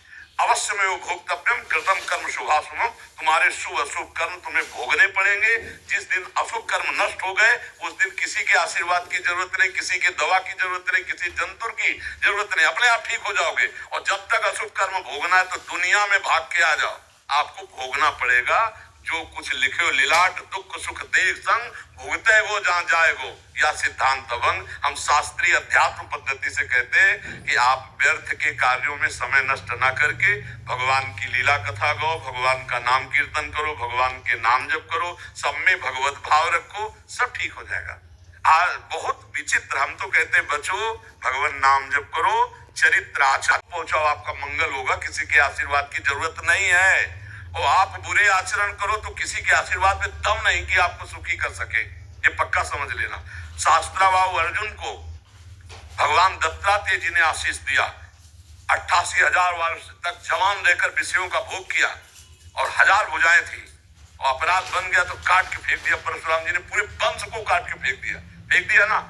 अवश्य में वो भोक्तव्यम कृतम कर्म शुभाशुभम, तुम्हारे शुभ अशुभ कर्म तुम्हें भोगने पड़ेंगे। जिस दिन अशुभ कर्म नष्ट हो गए उस दिन किसी के आशीर्वाद की जरूरत नहीं, किसी के दवा की जरूरत नहीं, किसी जंतुर की जरूरत नहीं, अपने आप ठीक हो जाओगे। और जब तक अशुभ कर्म भोगना है तो दुनिया में भाग के आ जाओ, आपको भोगना पड़ेगा। जो कुछ लिखे हो लीलाट दुख सुख देख संग, भोगते वो जहां जाएगो या सिद्धांत भंग। हम शास्त्रीय अध्यात्म पद्धति से कहते हैं कि आप व्यर्थ के कार्यों में समय नष्ट ना करके भगवान की लीला कथा गाओ, भगवान का नाम कीर्तन करो, भगवान के नाम जप करो, सब में भगवत भाव रखो, सब ठीक हो जाएगा। आज बहुत विचित्र, हम तो कहते हैं बचो, भगवान नाम जप करो, चरित्र आचरण पहुंचाओ, आपका मंगल होगा। किसी के आशीर्वाद की जरूरत नहीं है। और आप बुरे आचरण करो तो किसी के आशीर्वाद में दम नहीं कि आपको सुखी कर सके, ये पक्का समझ लेना। शास्त्राबाहु अर्जुन को भगवान दत्तात्रेय जी ने आशीष दिया। 88,000 वर्ष तक जवान रहकर विषयों का भोग किया और 1000 भुजाएं थी, और अपराध बन गया तो काट के फेंक दिया। परशुराम जी ने पूरे वंश को काट के फेंक दिया ना।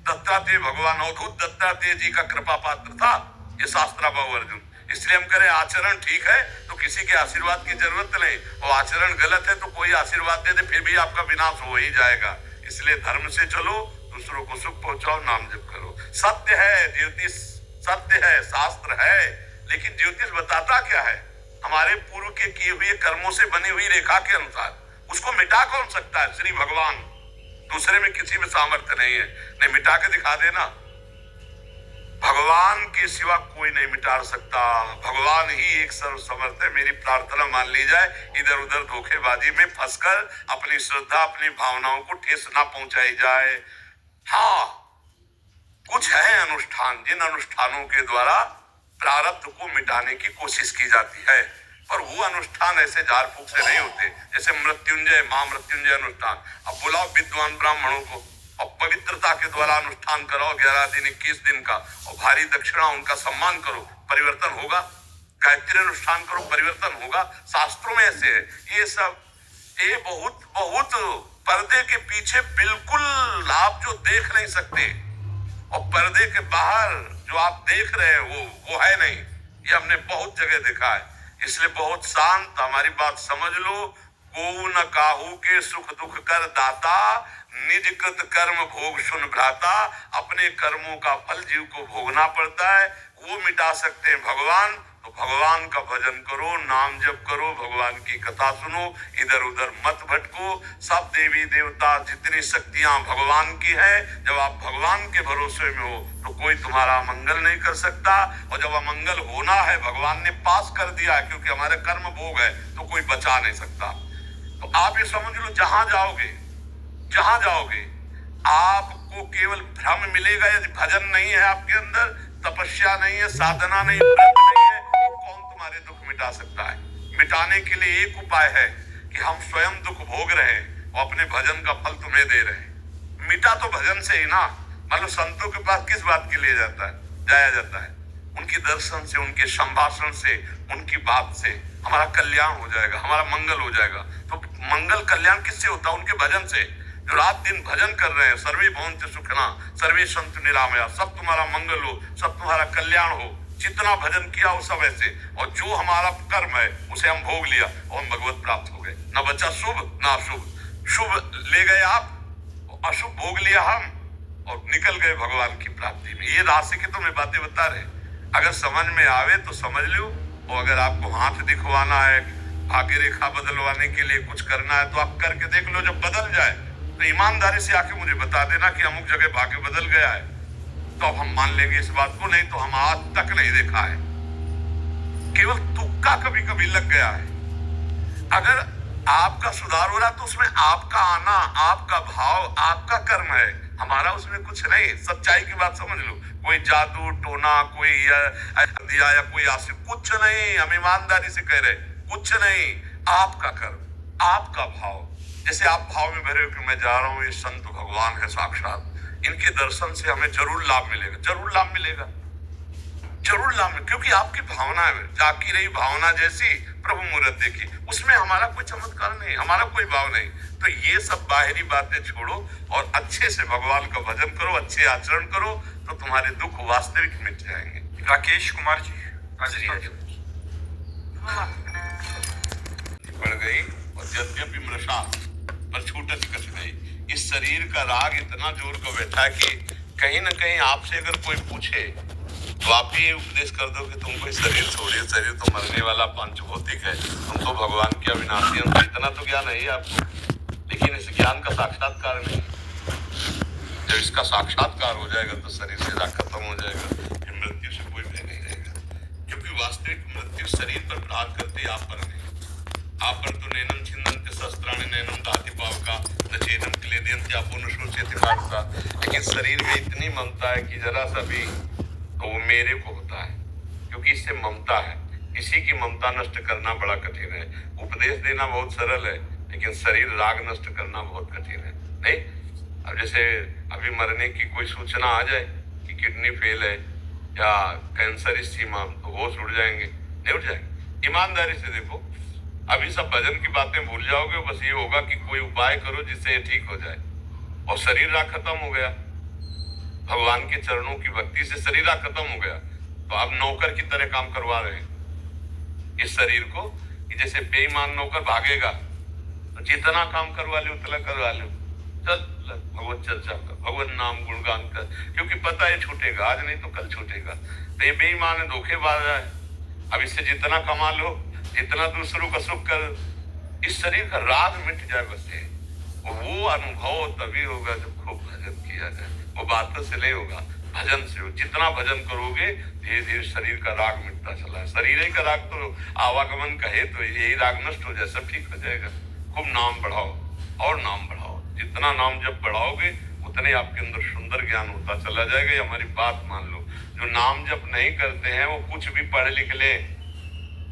दत्तात्रेय भगवान अवधूत दत्तात्रेय जी का कृपा पात्र था ये शास्त्राबाहु अर्जुन। इसलिए हम करें आचरण ठीक है तो किसी के आशीर्वाद की जरूरत नहीं, और आचरण गलत है तो कोई आशीर्वाद दे दे फिर भी आपका विनाश हो ही जाएगा। इसलिए धर्म से चलो, दूसरों को सुख पहुंचाओ, नाम जप करो। सत्य है ज्योतिष, सत्य है शास्त्र है, लेकिन ज्योतिष बताता क्या है? हमारे पूर्व के किए हुए कर्मों से बनी हुई रेखा के अनुसार। उसको मिटा कौन सकता है? श्री भगवान। दूसरे में किसी में सामर्थ्य नहीं है, नहीं मिटा के दिखा देना। भगवान के सिवा कोई नहीं मिटा सकता, भगवान ही एक सर्वसमर्थ है। मेरी प्रार्थना मान ली जाए, इधर उधर धोखेबाजी में फंसकर अपनी श्रद्धा अपनी भावनाओं को ठेस ना पहुंचाई जाए। हाँ, कुछ है अनुष्ठान, जिन अनुष्ठानों के द्वारा प्रारब्ध को मिटाने की कोशिश की जाती है, पर वो अनुष्ठान ऐसे झाड़ फूक से नहीं होते। जैसे मृत्युंजय महामृत्युंजय अनुष्ठान, अब बुलाओ विद्वान ब्राह्मणों को, और पवित्रता के द्वारा अनुष्ठान कराओ 11 दिन 21 दिन का, और भारी दक्षिणा उनका सम्मान करो, परिवर्तन होगा। गायत्री अनुष्ठान करो, परिवर्तन होगा। शास्त्रों में ऐसे है। ये सब ये बहुत बहुत पर्दे के पीछे बिल्कुल आप जो देख नहीं सकते, और पर्दे के बाहर जो आप देख रहे हैं वो है नहीं। ये हमने बहुत जगह देखा है। इसलिए बहुत शांत हमारी बात समझ लो। को न काहू के सुख दुख कर दाता, निज कृत कर्म भोग सुन भ्राता। अपने कर्मों का फल जीव को भोगना पड़ता है, वो मिटा सकते हैं भगवान। तो भगवान का भजन करो, नाम जप करो, भगवान की कथा सुनो, इधर उधर मत भटको। सब देवी देवता जितनी शक्तियां भगवान की है, जब आप भगवान के भरोसे में हो तो कोई तुम्हारा मंगल नहीं कर सकता। और जब अमंगल होना है, भगवान ने पास कर दिया है, क्योंकि हमारे कर्म भोग है, तो कोई बचा नहीं सकता। तो आप ये समझ लो, जहां जाओगे आपको केवल भ्रम मिलेगा। यदि भजन नहीं है आपके अंदर, तपस्या नहीं है, साधना नहीं, व्रत नहीं है, तो कौन तुम्हारे दुख मिटा सकता है? मिटाने के लिए एक उपाय है कि हम स्वयं दुख भोग रहे हैं और अपने भजन का फल तुम्हें दे रहे हैं। मिटा तो भजन से ही ना। मतलब संतों के पास किस बात के लिए जाया जाता है? उनके दर्शन से, उनके संभाषण से, उनकी बात से हमारा कल्याण हो जाएगा, हमारा मंगल हो जाएगा। तो मंगल कल्याण किससे होता है? उनके भजन से। जो रात दिन भजन कर रहे हैं, सर्वे भवन्तु सुखिनः, सर्वे सन्तु निरामया, सब तुम्हारा मंगल हो, सब तुम्हारा कल्याण हो। जितना भजन किया वो सब ऐसे। और जो हमारा कर्म है उसे हम भोग लिया और हम भगवत प्राप्त हो गए। न बचा शुभ ना अशुभ। शुभ ले गए आप, अशुभ भोग लिया हम, और निकल गए भगवान की प्राप्ति में। ये राशि की तो मैं बातें बता रहे। अगर समझ में आवे तो समझ लो, और अगर आपको हाथ दिखवाना है, भाग्य रेखा बदलवाने के लिए कुछ करना है, तो आप करके देख लो। जब बदल जाए तो ईमानदारी से आके मुझे बता देना कि अमुक जगह भाग्य बदल गया है, तो अब हम मान लेंगे इस बात को। नहीं तो हम आज तक नहीं देखा है, केवल तुक्का कभी कभी लग गया है। अगर आपका सुधार हो रहा तो उसमें आपका आना, आपका भाव, आपका कर्म है, हमारा उसमें कुछ नहीं। सच्चाई की बात समझ लो। कोई जादू टोना, कोई दिया या कोई आशिक, कुछ नहीं। हम ईमानदारी से कह रहे, कुछ नहीं। आपका कर्म, आपका भाव। जैसे आप भाव में भरे हो कि मैं जा रहा हूँ, ये संत भगवान है साक्षात, इनके दर्शन से हमें जरूर लाभ मिलेगा, जरूर लाभ मिलेगा, जरूर लाभ मिलेगा। क्योंकि आपकी भावना है, जाकी रही भावना जैसी प्रभु मूरत देखी। उसमें हमारा कोई चमत्कार नहीं, हमारा कोई भाव नहीं। तो ये सब बाहरी बातें छोड़ो और अच्छे से भगवान का भजन करो, अच्छे आचरण करो, तो तुम्हारे दुख वास्तविक मिट जाएंगे। राकेश कुमार जी, बढ़ गई और यद्यपि मृषा पर छूटत कठिनाई। इस शरीर का राग इतना जोर को बैठा कि कहीं ना कहीं आपसे अगर कोई पूछे तो आप भी उपदेश कर दो कि तुम कोई शरीर छोड़िए, शरीर तो मरने वाला पंचभौतिक है, तुम तो भगवान की अविनाशी हो। इतना तो ज्ञान है आपको, लेकिन इस ज्ञान का साक्षात्कार नहीं। जब इसका साक्षात्कार हो जाएगा तो शरीर से राग खत्म हो जाएगा, फिर मृत्यु से कोई भय नहीं रहेगा। क्योंकि वास्तविक मृत्यु शरीर पर प्रहार करते आप पर नहीं। आप पर तो नैनम छिन्दन्ति शस्त्राणि नैनम दहति पावका न चेदम क्लेदयन्ति आपो न शोचयति मारुता। लेकिन शरीर में इतनी ममता है कि जरा सा भी तो वो मेरे को होता है, क्योंकि इससे ममता है। इसी की ममता नष्ट करना बड़ा कठिन है। उपदेश देना बहुत सरल है, लेकिन शरीर राग नष्ट करना बहुत कठिन है। नहीं, अब जैसे अभी मरने की कोई सूचना आ जाए कि किडनी फेल है या कैंसर इस सीमा, तो होश उड़ जाएंगे? नहीं उड़ जाएंगे। ईमानदारी से देखो, अभी सब भजन की बातें भूल जाओगे। बस ये होगा कि कोई उपाय करो जिससे ये ठीक हो जाए, और शरीर राग खत्म हो गया। भगवान के चरणों की भक्ति से शरीर राग खत्म हो गया, तो आप नौकर की तरह काम करवा रहे हैं इस शरीर को। कि जैसे बेईमान नौकर भागेगा तो जितना काम करवा ले उतना करवा लो, चल भगवत चर्चा कर, भगवत नाम गुणगान कर, क्योंकि पता है छूटेगा, आज नहीं तो कल छूटेगा। तो ये बेईमान है, धोखेबाज है। अब इससे जितना कमा लो, जितना दूसरों का सुख कर, इस शरीर का राग मिट जाए बस। वो अनुभव तभी होगा जब खूब भजन किया जाए। वो बातों से नहीं होगा, भजन से हो। जितना भजन करोगे धीरे धीरे शरीर का राग मिटता चला है। शरीर ही का राग तो आवागमन कहे तो यही राग नष्ट हो जाए, सब ठीक हो जाएगा। खूब नाम बढ़ाओ और नाम बढ़ाओ। जितना नाम जब बढ़ाओगे उतने आपके अंदर सुंदर ज्ञान होता चला जाएगा। ये हमारी बात मान लो। जो नाम जब नहीं करते हैं वो कुछ भी पढ़ लिख ले,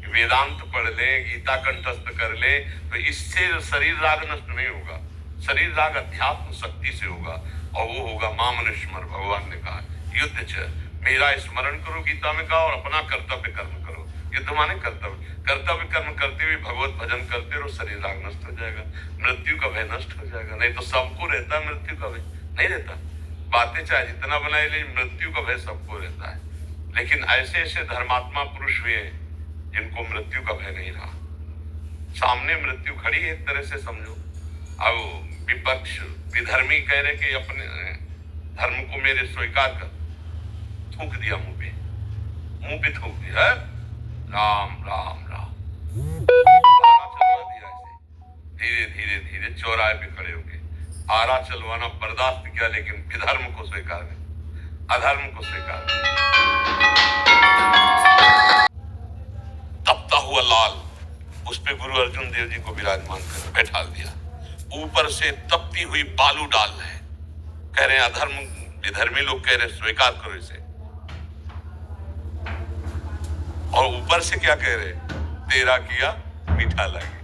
वेदांत पढ़ ले, गीता कंठस्थ कर ले, तो इससे शरीर राग नष्ट नहीं होगा। शरीर राग अध्यात्म शक्ति से होगा और वो होगा मामनुष्मर। भगवान ने कहा युद्ध च, मेरा स्मरण करो गीता में कहा, और अपना कर्तव्य कर्म करो। युद्ध माने कर्तव्य, कर्तव्य कर्म करते हुए भगवत भजन करते रहो, शरीर राग नष्ट हो जाएगा, मृत्यु का भय नष्ट हो जाएगा। नहीं तो सबको रहता है मृत्यु का भय, नहीं रहता। बातें चाहे जितना बनाए ले, मृत्यु का भय सबको रहता है। लेकिन ऐसे ऐसे धर्मात्मा पुरुष हुए जिनको मृत्यु का भय नहीं रहा। सामने मृत्यु खड़ी है, एक तरह से समझो। अब विपक्ष विधर्मी कह रहे कि अपने धर्म को मेरे स्वीकार कर, थूक दिया मुंह पे थूक दिया, राम राम राम, चलवा दिया ऐसे, धीरे धीरे धीरे चौराहे पे खड़े हो गए। आरा चलवाना बर्दाश्त किया, लेकिन विधर्म को स्वीकार नहीं, अधर्म को स्वीकार नहीं। तपता हुआ लाल, उस पे गुरु अर्जुन देव जी को विराजमान कर बैठा दिया। ऊपर से तपती हुई बालू डाल रहे, कह रहे अधर्म, विधर्मी लोग कह रहे स्वीकार करो इसे। और ऊपर से क्या कह रहे, तेरा किया मीठा लगे,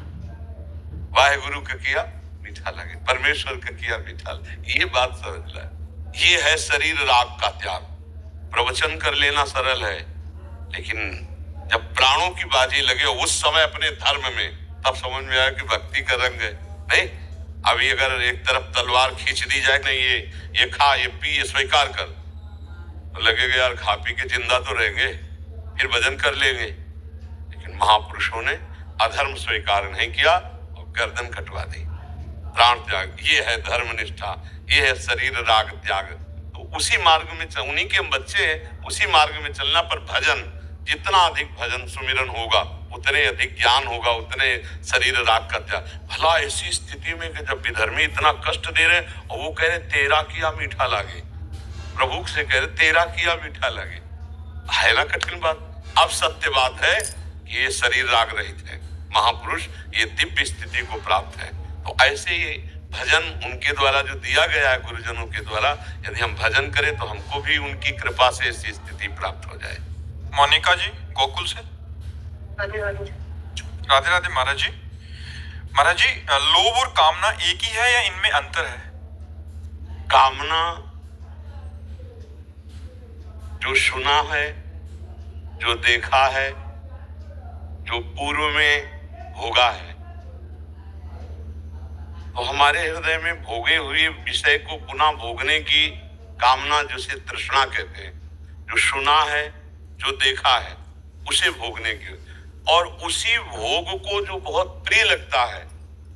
वाहेगुरु का किया मीठा लगे, परमेश्वर का किया मीठा लगे। ये बात समझ ला, ये है शरीर राग का त्याग। प्रवचन कर लेना सरल है, लेकिन जब प्राणों की बाजी लगे उस समय अपने धर्म में, तब समझ में आया कि भक्ति का रंग है। नहीं, अभी अगर एक तरफ तलवार खींच दी जाए, नहीं ये खा, ये पी, ये स्वीकार कर, तो लगेगा यार खा पी के जिंदा तो रहेंगे, फिर भजन कर लेंगे। लेकिन महापुरुषों ने अधर्म स्वीकार नहीं किया और गर्दन कटवा दी। प्राण त्याग, ये है धर्म निष्ठा, ये है शरीर राग त्याग। तो उसी मार्ग में, उन्हीं के हम बच्चे हैं, उसी मार्ग में चलना। पर भजन, जितना अधिक भजन सुमिरन होगा, उतने अधिक ज्ञान होगा, उतने शरीर राग का त्याग। भला ऐसी स्थिति में कि जब विधर्मी इतना कष्ट दे रहे और वो कह रहे तेरा किया मीठा लागे, प्रभु से कह रहे तेरा किया मीठा लगे, है ना कठिन बात। अब सत्य बात है कि ये शरीर राग रहित है, महापुरुष ये दिव्य स्थिति को प्राप्त है। तो ऐसे ही भजन उनके द्वारा जो दिया गया है, गुरुजनों के द्वारा, यदि हम भजन करें तो हमको भी उनकी कृपा से ऐसी स्थिति प्राप्त हो जाए। मोनिका जी गोकुल से, राधे राधे महाराज जी। महाराज जी, लोभ और कामना एक ही है या इनमें अंतर है? कामना जो सुना है, जो देखा है, जो पूर्व में भोगा है, तो हमारे हृदय में भोगे हुए विषय को पुनः भोगने की कामना, जिसे तृष्णा कहते हैं। जो सुना है, जो देखा है, उसे भोगने की, और उसी भोग को जो बहुत प्रिय लगता है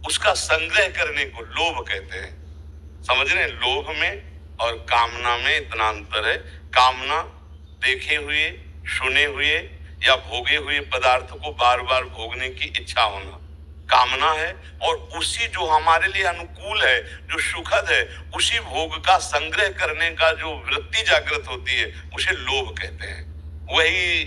उसका संग्रह करने को लोभ कहते हैं। समझ रहे हैं? लोभ में और कामना में इतना अंतर है। कामना देखे हुए, सुने हुए या भोगे हुए पदार्थ को बार बार भोगने की इच्छा होना कामना है, और उसी जो हमारे लिए अनुकूल है, जो सुखद है, उसी भोग का संग्रह करने का जो वृत्ति जागृत होती है, उसे लोभ कहते हैं। वही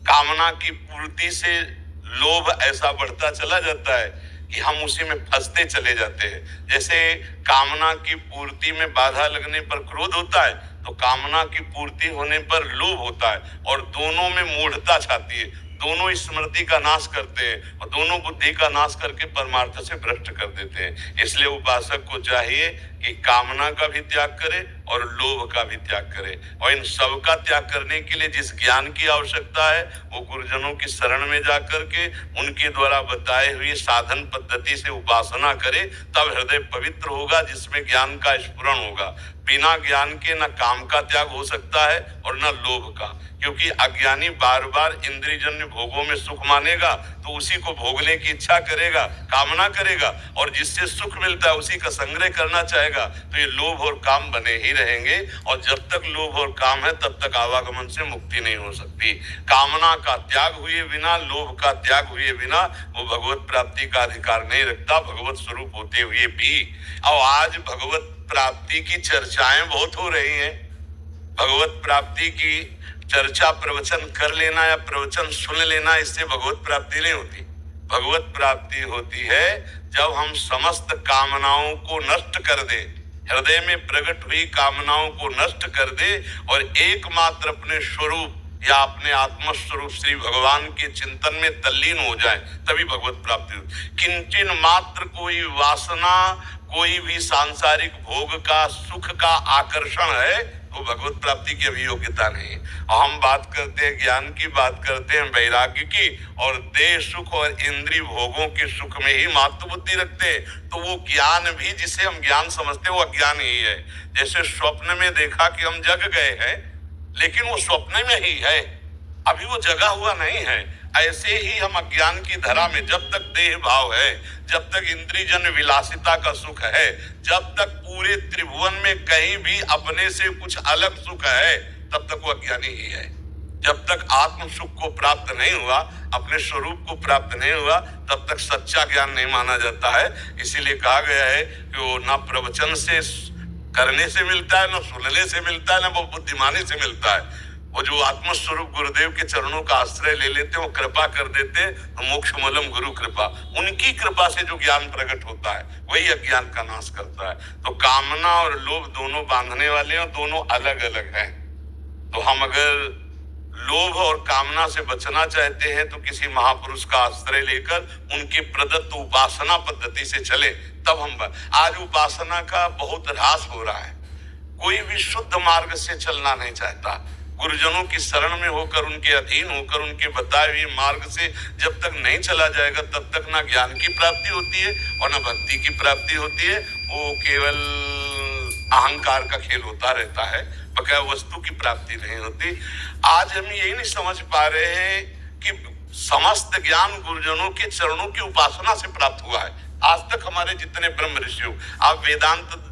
कामना की पूर्ति से लोभ ऐसा बढ़ता चला जाता है कि हम उसी में फंसते चले जाते हैं। जैसे कामना की पूर्ति में बाधा लगने पर क्रोध होता है, तो कामना की पूर्ति होने पर लोभ होता है, और दोनों में मूढ़ता छाती है। दोनों स्मृति का नाश करते हैं और दोनों बुद्धि का नाश करके परमार्थ से भ्रष्ट कर देते हैं। इसलिए उपासक को चाहिए कि कामना का भी त्याग करे और लोभ का भी त्याग करे, और इन सब का त्याग करने के लिए जिस ज्ञान की आवश्यकता है वो गुरुजनों की शरण में जाकर के उनके द्वारा बताए हुए साधन पद्धति से उपासना करे, तब हृदय पवित्र होगा, जिसमें ज्ञान का स्फुरण होगा। बिना ज्ञान के न काम का त्याग हो सकता है और न लोभ का, क्योंकि अज्ञानी बार बार इंद्रियजन्य भोगों में सुख मानेगा तो उसी को भोगने की इच्छा करेगा, कामना करेगा, और जिससे सुख मिलता है उसी का संग्रह करना चाहेगा। तो ये लोभ और काम बने ही रहेंगे, और जब तक लोभ और काम है तब तक आवागमन से मुक्ति नहीं हो सकती। कामना का त्याग हुए बिना, लोभ का त्याग हुए बिना वो भगवत प्राप्ति का अधिकार नहीं रखता, भगवत स्वरूप होते हुए भी। और आज भगवत प्राप्ति की चर्चाएं बहुत हो रही हैं। भगवत प्राप्ति की चर्चा प्रवचन कर लेना या प्रवचन सुन लेना, इससे भगवत प्राप्ति नहीं होती। भगवत प्राप्ति होती है जब हम समस्त कामनाओं को नष्ट कर दे, हृदय में प्रकट हुई कामनाओं को नष्ट कर दे, और एकमात्र अपने स्वरूप या अपने आत्मस्वरूप श्री भगवान के चिंतन में तल्लीन हो जाए, तभी भगवत प्राप्ति होती। किंचन मात्र कोई वासना, कोई भी सांसारिक भोग का, सुख का आकर्षण है तो भगवत प्राप्ति की अभी योग्यता नहीं। और हम बात करते हैं ज्ञान की, बात करते हैं वैराग्य की, और देह सुख और इंद्रिय भोगों के सुख में ही मात्र बुद्धि रखते हैं, तो वो ज्ञान भी जिसे हम ज्ञान समझते हैं वो अज्ञान ही है। जैसे स्वप्न में देखा कि हम जग गए हैं, लेकिन वो स्वप्न में ही है, अभी वो जगा हुआ नहीं है। ऐसे ही हम अज्ञान की धरा में जब तक देह भाव है, जब तक इंद्रियजन विलासिता का सुख है, जब तक पूरे त्रिभुवन में कहीं भी अपने से कुछ अलग सुख है, तब तक वो अज्ञानी ही है। जब तक आत्म सुख को प्राप्त नहीं हुआ, अपने स्वरूप को प्राप्त नहीं हुआ, तब तक सच्चा ज्ञान नहीं माना जाता है। इसीलिए कहा गया है कि वो न प्रवचन से करने से मिलता है, न सुनने से मिलता है, न वो बुद्धिमानी से मिलता है। वो जो आत्मस्वरूप गुरुदेव के चरणों का आश्रय ले लेते, वो कृपा कर देते, तो मोक्ष मूलम गुरु कृपा, उनकी कृपा से जो ज्ञान प्रकट होता है वही अज्ञान का नाश करता है। तो कामना और लोभ दोनों बांधने वाले हैं, दोनों अलग अलग हैं। तो हम अगर लोभ और कामना से बचना चाहते हैं तो किसी महापुरुष का आश्रय लेकर उनके प्रदत्त उपासना पद्धति से चले, तब हम। आज उपासना का बहुत ह्रास हो रहा है, कोई भी शुद्ध मार्ग से चलना नहीं चाहता। गुरुजनों की शरण में होकर, उनके अधीन होकर, उनके बताए हुए मार्ग से जब तक नहीं चला जाएगा, तब तक ना ज्ञान की प्राप्ति होती है और ना भक्ति की प्राप्ति होती है। वो केवल अहंकार का खेल होता रहता है, बकाया वस्तु की प्राप्ति नहीं होती। आज हम यही नहीं समझ पा रहे हैं कि समस्त ज्ञान गुरुजनों के चरणों की उपासना से प्राप्त हुआ है। आज तक हमारे जितने ब्रह्म ऋषियों, आप वेदांत